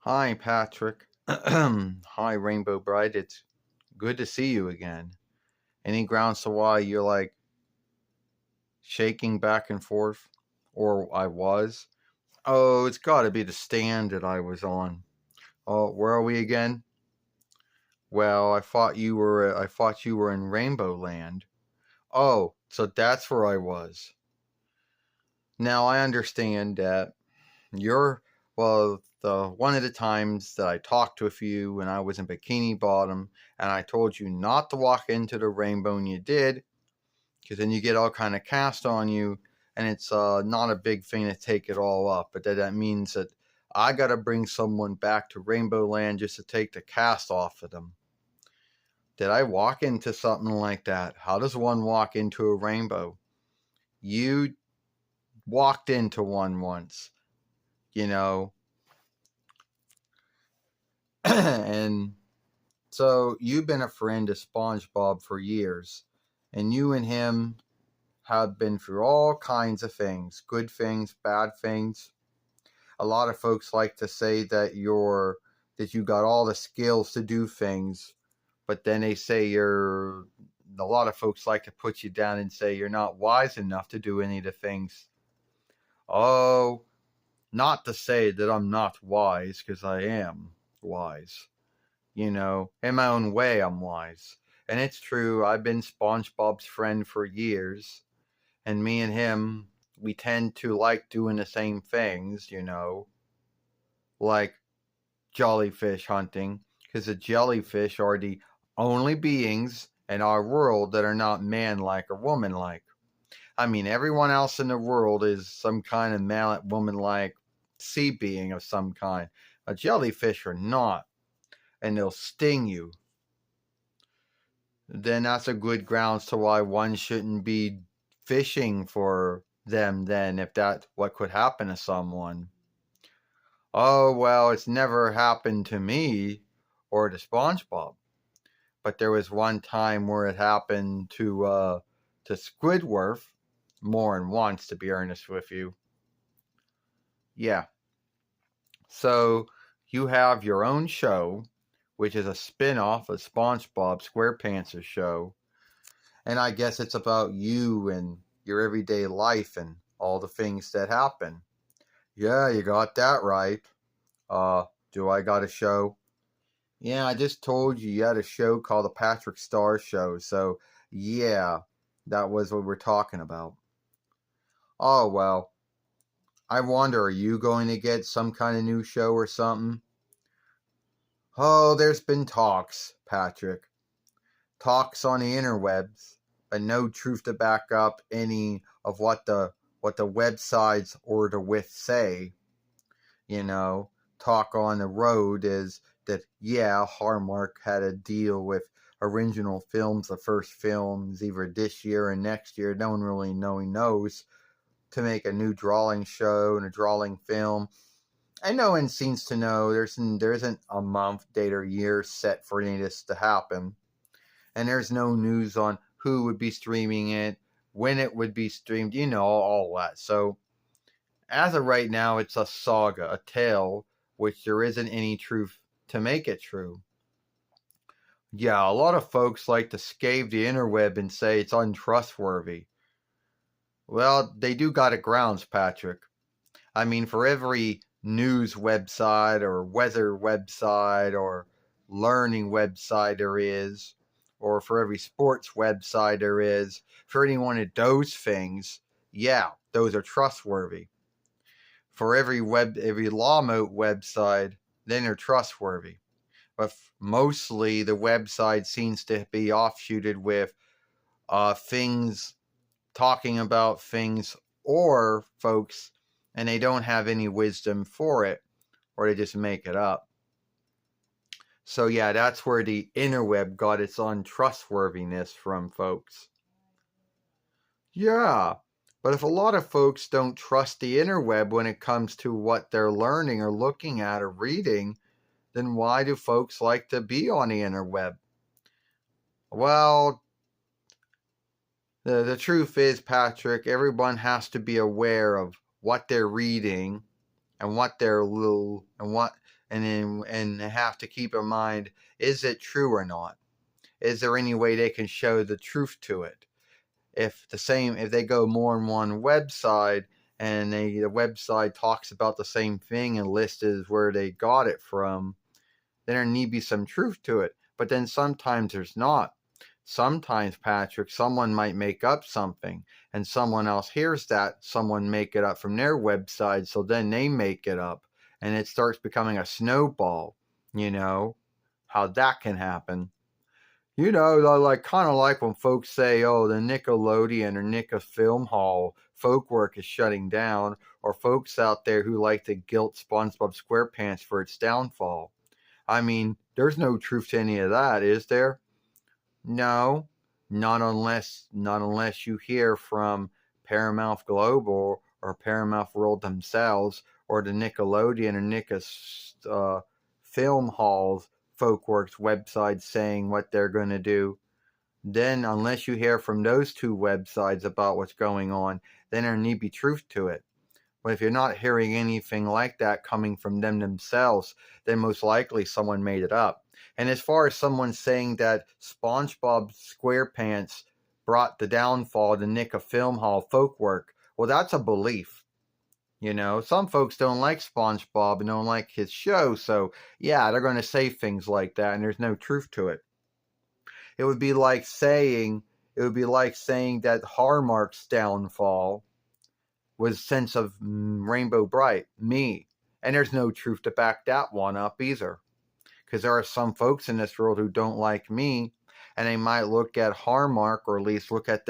Hi, Patrick. Hi, Rainbow Brite. It's good to see you again. Any grounds to why you're like shaking back and forth? Or I was? Oh, it's got to be the stand that I was on. Oh, where are we again? Well, I thought you were in Rainbow Land. Oh, so that's where I was. Now I understand that You're, the one of the times that I talked with you when I was in Bikini Bottom, and I told you not to walk into the rainbow, and you did, because then you get all kind of cast on you, and it's not a big thing to take it all up. But that means that I got to bring someone back to Rainbow Land just to take the cast off of them. Did I walk into something like that? How does one walk into a rainbow? You walked into one once, you know, and so you've been a friend of SpongeBob for years, and you and him have been through all kinds of things, good things, bad things. A lot of folks like to say that you got all the skills to do things, but then they say a lot of folks like to put you down and say you're not wise enough to do any of the things. Oh, not to say that I'm not wise, because I am wise. In my own way, I'm wise. And it's true, I've been SpongeBob's friend for years, and me and him, we tend to like doing the same things, like jellyfish hunting, because the jellyfish are the only beings in our world that are not man-like or woman-like. I mean, everyone else in the world is some kind of man, woman-like sea being of some kind. A jellyfish are not, and they'll sting you. Then that's a good grounds to why one shouldn't be fishing for them then, if that's what could happen to someone. Oh, well, it's never happened to me or to SpongeBob. But there was one time where it happened to Squidward, more than once, to be earnest with you. Yeah. So you have your own show, which is a spin-off of SpongeBob SquarePants' show. And I guess it's about you and your everyday life and all the things that happen. Yeah, you got that right. Do I got a show? Yeah, I just told you had a show called The Patrick Star Show. So, yeah, that was what we're talking about. Oh, well, I wonder, are you going to get some kind of new show or something? Oh, there's been talks, Patrick. Talks on the interwebs, but no truth to back up any of what the websites or the with say. Talk on the road is that, yeah, Hallmark had a deal with original films, the first films, either this year or next year. No one really knows, to make a new drawing show and a drawing film. And no one seems to know. There isn't a month, date, or year set for any of this to happen. And there's no news on who would be streaming it, when it would be streamed, all that. So, as of right now, it's a saga, a tale, which there isn't any truth to make it true. Yeah, a lot of folks like to scave the interweb and say it's untrustworthy. Well, they do got it grounds, Patrick. I mean, for every news website or weather website or learning website there is, or for every sports website there is, for any one of those things, yeah, those are trustworthy. For every lawmote website, then they're trustworthy. But mostly the website seems to be offshooted with things talking about things or folks, and they don't have any wisdom for it, or they just make it up. So yeah, that's where the interweb got its untrustworthiness from, folks. Yeah, but if a lot of folks don't trust the interweb when it comes to what they're learning or looking at or reading, then why do folks like to be on the interweb? Well, the truth is, Patrick, everyone has to be aware of what they're reading and what they're and have to keep in mind, is it true or not? Is there any way they can show the truth to it? If they go more than one website and the website talks about the same thing and lists where they got it from, then there need to be some truth to it. But then sometimes there's not. Sometimes, Patrick, someone might make up something and someone else hears that someone make it up from their website, so then they make it up and it starts becoming a snowball. You know how that can happen. Like kind of like when folks say, "Oh, the Nickelodeon or Nicka Film Hall Folkwork is shutting down," or folks out there who like to guilt SpongeBob SquarePants for its downfall. I mean, there's no truth to any of that, is there? No, not unless you hear from Paramount Global or Paramount World themselves, or the Nickelodeon or Nicka's Film Hall's Folkworks website saying what they're going to do. Then, unless you hear from those two websites about what's going on, then there need to be truth to it. But if you're not hearing anything like that coming from them themselves, then most likely someone made it up. And as far as someone saying that SpongeBob SquarePants brought the downfall to Nicka Film Hall Folkwork, well, that's a belief. Some folks don't like SpongeBob and don't like his show, so yeah, they're going to say things like that, and there's no truth to it. It would be like saying that Hallmark's downfall was sense of Rainbow Brite, me. And there's no truth to back that one up either. Because there are some folks in this world who don't like me, and they might look at Hallmark, or at least look at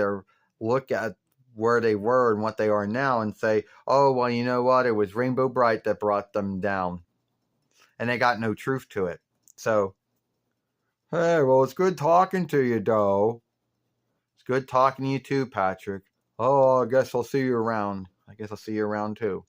where they were and what they are now, and say, "Oh, well, you know what? It was Rainbow Brite that brought them down." And they got no truth to it. So, hey, well, it's good talking to you, Doe. It's good talking to you too, Patrick. Oh, I guess I'll see you around. I guess I'll see you around too.